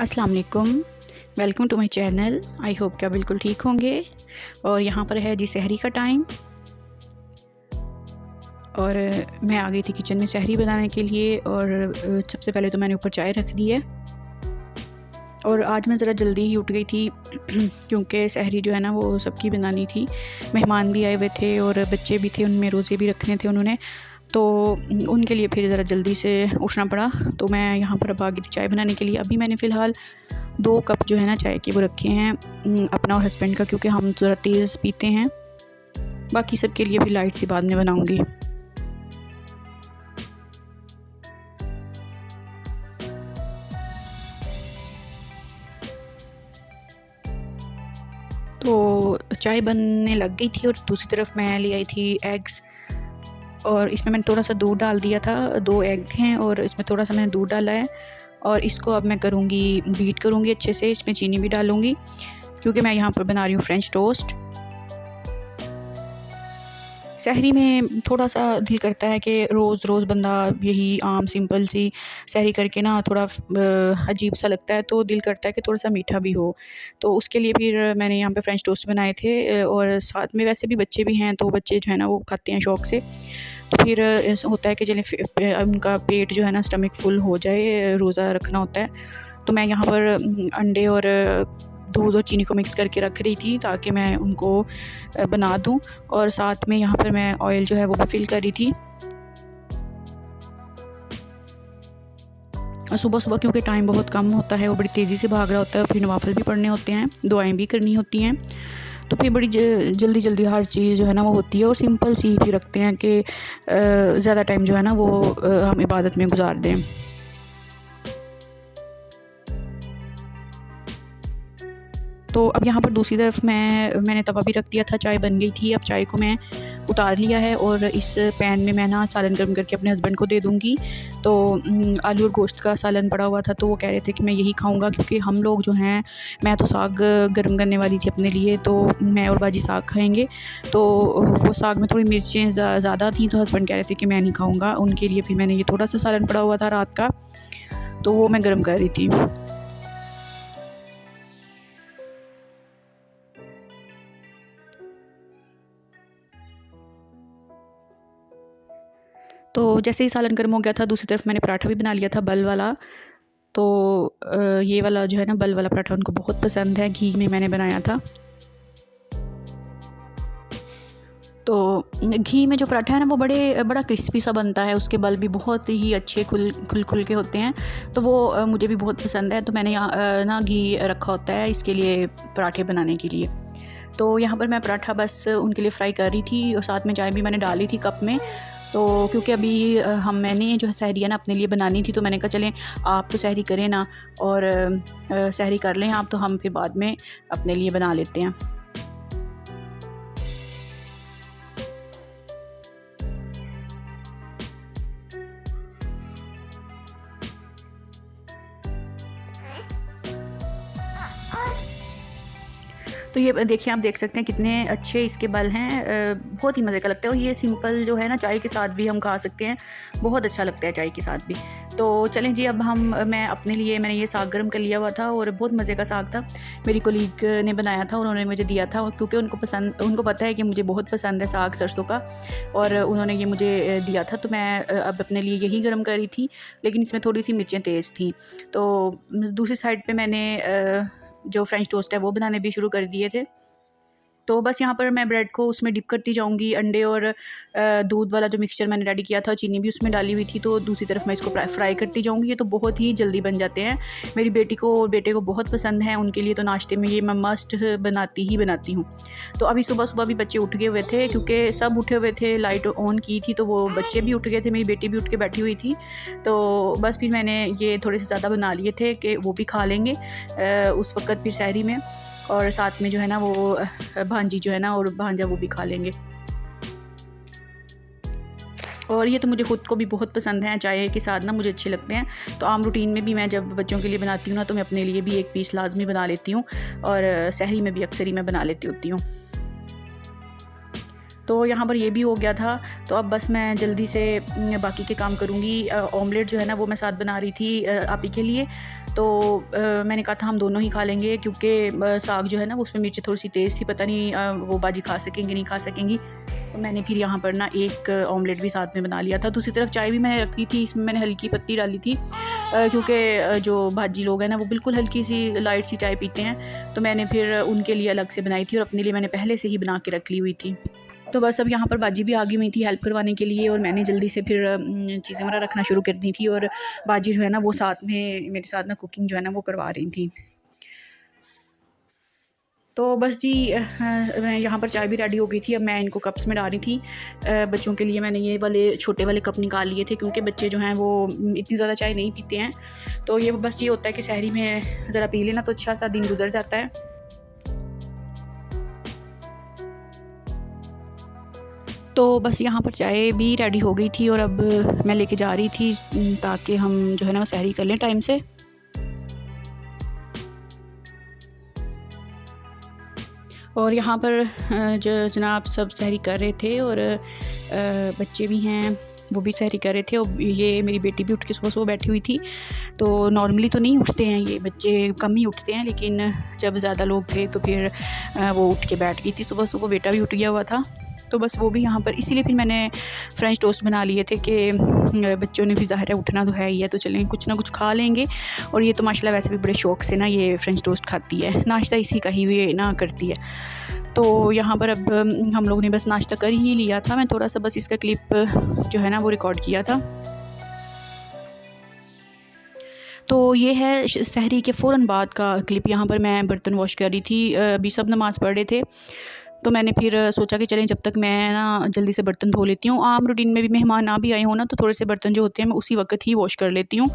अस्सलाम वालेकुम, welcome to my channel. I hope क्या बिल्कुल ठीक होंगे। और यहाँ पर है जी सहरी का टाइम और मैं आ गई थी किचन में सहरी बनाने के लिए। और सबसे पहले तो मैंने ऊपर चाय रख दी है और आज मैं ज़रा जल्दी ही उठ गई थी क्योंकि सहरी जो है ना वो सबकी बनानी थी। मेहमान भी आए हुए थे और बच्चे भी थे, उनमें रोज़े भी रखने थे उन्होंने, तो उनके लिए फिर ज़रा जल्दी से उठना पड़ा। तो मैं यहाँ पर अब आ गई थी चाय बनाने के लिए। अभी मैंने फ़िलहाल 2 कप जो है ना चाय के वो रखे हैं अपना और हस्बैंड का, क्योंकि हम ज़रा तेज़ पीते हैं। बाकी सबके लिए भी लाइट सी बाद में बनाऊँगी। तो चाय बनने लग गई थी और दूसरी तरफ मैं ले आई थी एग्स और इसमें मैंने थोड़ा सा दूध डाल दिया था। 2 एग हैं और इसमें थोड़ा सा मैंने दूध डाला है और इसको अब मैं करूँगी, बीट करूँगी अच्छे से। इसमें चीनी भी डालूँगी क्योंकि मैं यहाँ पर बना रही हूँ फ्रेंच टोस्ट। सहरी में थोड़ा सा दिल करता है कि रोज़ रोज़ बंदा यही आम सिंपल सी सहरी करके ना थोड़ा अजीब सा लगता है, तो दिल करता है कि थोड़ा सा मीठा भी हो। तो उसके लिए फिर मैंने यहाँ पे फ्रेंच टोस्ट बनाए थे और साथ में वैसे भी बच्चे भी हैं, तो बच्चे जो है ना वो खाते हैं शौक़ से। तो फिर ऐसा होता है कि चलें उनका पेट जो है ना स्टमक फुल हो जाए, रोज़ा रखना होता है। तो मैं यहाँ पर अंडे और दूध और चीनी को मिक्स करके रख रही थी ताकि मैं उनको बना दूं। और साथ में यहाँ पर मैं ऑयल जो है वो भी फिल कर रही थी। सुबह सुबह क्योंकि टाइम बहुत कम होता है, वो बड़ी तेज़ी से भाग रहा होता है, फिर नवाफिल भी पढ़ने होते हैं, दुआएं भी करनी होती हैं, तो फिर बड़ी जल्दी जल्दी हर चीज़ जो है ना वो होती है। और सिंपल सी भी रखते हैं कि ज़्यादा टाइम जो है ना वो हम इबादत में गुजार दें। तो अब यहाँ पर दूसरी तरफ मैंने तवा भी रख दिया था, चाय बन गई थी। अब चाय को मैं उतार लिया है और इस पैन में मैं ना सालन गर्म करके अपने हस्बैंड को दे दूँगी। तो आलू और गोश्त का सालन पड़ा हुआ था, तो वो कह रहे थे कि मैं यही खाऊँगा, क्योंकि हम लोग जो हैं, मैं तो साग गर्म करने वाली थी अपने लिए, तो मैं और बाजी साग खाएँगे। तो वो साग में थोड़ी मिर्चें ज़्यादा थी, तो हस्बैंड कह रहे थे कि मैं नहीं खाऊँगा। उनके लिए फिर मैंने ये थोड़ा सा सालन पड़ा हुआ था रात का, तो वो मैं गर्म कर रही थी। तो जैसे ही सालन गर्म हो गया था, दूसरी तरफ मैंने पराठा भी बना लिया था बल वाला। तो ये वाला जो है ना बल वाला पराठा उनको बहुत पसंद है, घी में मैंने बनाया था। तो घी में जो पराठा है ना वो बड़ा क्रिस्पी सा बनता है, उसके बल भी बहुत ही अच्छे खुल के होते हैं, तो वो मुझे भी बहुत पसंद है। तो मैंने यहाँ ना घी रखा होता है इसके लिए, पराठे बनाने के लिए। तो यहाँ पर मैं पराठा बस उनके लिए फ्राई कर रही थी और साथ में चाय भी मैंने डाली थी कप में। तो क्योंकि अभी मैंने जो है सहरी है ना अपने लिए बनानी थी, तो मैंने कहा चलें आप तो सहरी करें ना और सहरी कर लें आप, तो हम फिर बाद में अपने लिए बना लेते हैं। तो ये देखिए, आप देख सकते हैं कितने अच्छे इसके बल हैं, बहुत ही मज़े का लगता है। और ये सिंपल जो है ना चाय के साथ भी हम खा सकते हैं, बहुत अच्छा लगता है चाय के साथ भी। तो चलें जी, अब मैं अपने लिए मैंने ये साग गर्म कर लिया हुआ था और बहुत मज़े का साग था। मेरी कोलीग ने बनाया था, उन्होंने मुझे दिया था, क्योंकि उनको पता है कि मुझे बहुत पसंद है साग सरसों का, और उन्होंने ये मुझे दिया था। तो मैं अब अपने लिए यही गर्म कर रही थी, लेकिन इसमें थोड़ी सी मिर्चें तेज़ थी। तो दूसरी साइड पे मैंने जो फ्रेंच टोस्ट है वो बनाने भी शुरू कर दिए थे। तो बस यहाँ पर मैं ब्रेड को उसमें डिप करती जाऊँगी। अंडे और दूध वाला जो मिक्सचर मैंने रेडी किया था, चीनी भी उसमें डाली हुई थी, तो दूसरी तरफ मैं इसको फ्राई करती जाऊँगी। ये तो बहुत ही जल्दी बन जाते हैं। मेरी बेटी को और बेटे को बहुत पसंद है, उनके लिए तो नाश्ते में ये मैं मस्ट बनाती हूँ। तो अभी सुबह सुबह भी बच्चे उठ गए हुए थे, क्योंकि सब उठे हुए थे, लाइट ऑन की थी, तो वो बच्चे भी उठ गए थे, मेरी बेटी भी उठ के बैठी हुई थी। तो बस फिर मैंने ये थोड़े से ज़्यादा बना लिए थे कि वो भी खा लेंगे उस वक़्त फिर सहरी में, और साथ में जो है ना वो भांजी जो है ना और भांजा वो भी खा लेंगे। और ये तो मुझे ख़ुद को भी बहुत पसंद है, चाय के साथ ना मुझे अच्छे लगते हैं। तो आम रूटीन में भी मैं जब बच्चों के लिए बनाती हूँ ना, तो मैं अपने लिए भी एक पीस लाजमी बना लेती हूँ, और सहरी में भी अक्सर ही मैं बना लेती होती हूँ। तो यहाँ पर ये भी हो गया था। तो अब बस मैं जल्दी से बाकी के काम करूँगी। ऑमलेट जो है ना वो मैं साथ बना रही थी आपी के लिए। तो मैंने कहा था हम दोनों ही खा लेंगे, क्योंकि साग जो है ना उसमें मिर्च थोड़ी सी तेज़ थी, पता नहीं वो बाजी खा सकेंगी नहीं खा सकेंगी। तो मैंने फिर यहाँ पर ना एक ऑमलेट भी साथ में बना लिया था। दूसरी तरफ चाय भी मैंने रखी थी, इसमें मैंने हल्की पत्ती डाली थी, क्योंकि जो भाजी लोग हैं ना वो बिल्कुल हल्की सी लाइट सी चाय पीते हैं। तो मैंने फिर उनके लिए अलग से बनाई थी और अपने लिए मैंने पहले से ही बना के रख ली हुई थी। तो बस अब यहाँ पर बाजी भी आ गई हुई थी हेल्प करवाने के लिए, और मैंने जल्दी से फिर चीज़ें वगैरह रखना शुरू कर दी थी, और बाजी जो है ना वो साथ में मेरे साथ ना कुकिंग जो है ना वो करवा रही थी। तो बस जी यहाँ पर चाय भी रेडी हो गई थी। अब मैं इनको कप्स में डाल रही थी। बच्चों के लिए मैंने ये वाले छोटे वाले कप निकाल लिए थे, क्योंकि बच्चे जो हैं वो इतनी ज़्यादा चाय नहीं पीते हैं। तो ये बस ये होता है कि सहरी में ज़रा पी लेना तो अच्छा सा दिन गुजर जाता है। तो बस यहाँ पर चाय भी रेडी हो गई थी, और अब मैं लेके जा रही थी ताकि हम जो है ना वो सहरी कर लें टाइम से। और यहाँ पर जो जनाब सब सहरी कर रहे थे, और बच्चे भी हैं वो भी सहरी कर रहे थे, और ये मेरी बेटी भी उठ के सुबह सुबह बैठी हुई थी। तो नॉर्मली तो नहीं उठते हैं ये बच्चे, कम ही उठते हैं, लेकिन जब ज़्यादा लोग थे तो फिर वो उठ के बैठ गई थी सुबह सुबह। बेटा भी उठ गया हुआ था, तो बस वो भी यहाँ पर, इसीलिए फिर मैंने फ्रेंच टोस्ट बना लिए थे कि बच्चों ने भी ज़ाहिर है उठना तो है ही है, तो चलें कुछ ना कुछ खा लेंगे। और ये तो माशाल्लाह वैसे भी बड़े शौक़ से ना ये फ्रेंच टोस्ट खाती है, नाश्ता इसी का ही ये ना करती है। तो यहाँ पर अब हम लोग ने बस नाश्ता कर ही लिया था। मैं थोड़ा सा बस इसका क्लिप जो है ना वो रिकॉर्ड किया था। तो ये है सहरी के फ़ौरन बाद का क्लिप। यहाँ पर मैं बर्तन वॉश कर रही थी, अभी सब नमाज़ पढ़ रहे थे, तो मैंने फिर सोचा कि चलें जब तक मैं ना जल्दी से बर्तन धो लेती हूँ। आम रूटीन में भी मेहमान ना भी आए हों ना तो थोड़े से बर्तन जो होते हैं मैं उसी वक्त ही वॉश कर लेती हूँ,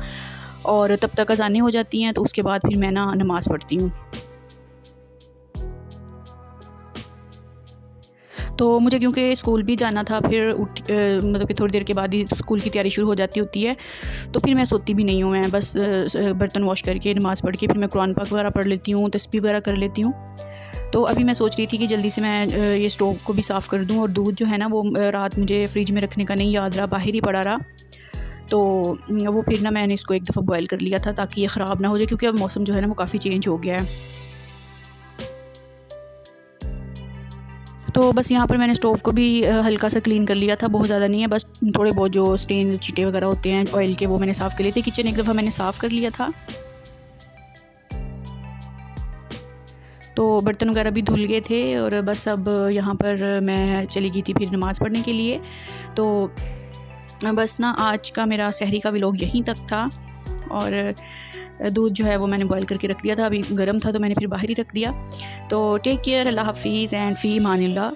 और तब तक अज़ानें हो जाती हैं, तो उसके बाद फिर मैं ना नमाज़ पढ़ती हूँ। तो मुझे क्योंकि स्कूल भी जाना था, फिर मतलब कि थोड़ी देर के बाद ही स्कूल की तैयारी शुरू हो जाती होती है, तो फिर मैं सोती भी नहीं हूँ। मैं बस बर्तन वॉश करके नमाज़ पढ़ के फिर मैं कुरान पाक वगैरह पढ़ लेती हूँ, तस्बीह वगैरह कर लेती हूँ। तो अभी मैं सोच रही थी कि जल्दी से मैं ये स्टोव को भी साफ़ कर दूँ, और दूध जो है ना वो रात मुझे फ्रिज में रखने का नहीं याद रहा, बाहर ही पड़ा रहा। तो वो फिर ना मैंने इसको एक दफ़ा बॉयल कर लिया था ताकि ये ख़राब ना हो जाए, क्योंकि अब मौसम जो है ना वो काफ़ी चेंज हो गया है। तो बस यहाँ पर मैंने स्टोव को भी हल्का सा क्लीन कर लिया था, बहुत ज़्यादा नहीं है, बस थोड़े बहुत जो स्टेन चीटे वगैरह होते हैं ऑयल के वो मैंने साफ़ कर लिए थे। किचन एक दफ़ा मैंने साफ़ कर लिया था। तो बर्तन वगैरह भी धुल गए थे, और बस अब यहाँ पर मैं चली गई थी फिर नमाज़ पढ़ने के लिए। तो बस ना आज का मेरा सहरी का व्लॉग यहीं तक था, और दूध जो है वो मैंने बॉयल करके रख दिया था, अभी गर्म था तो मैंने फिर बाहर ही रख दिया। तो टेक केयर, अल्लाह हाफिज़ एंड फ़ी अमानिल्लाह।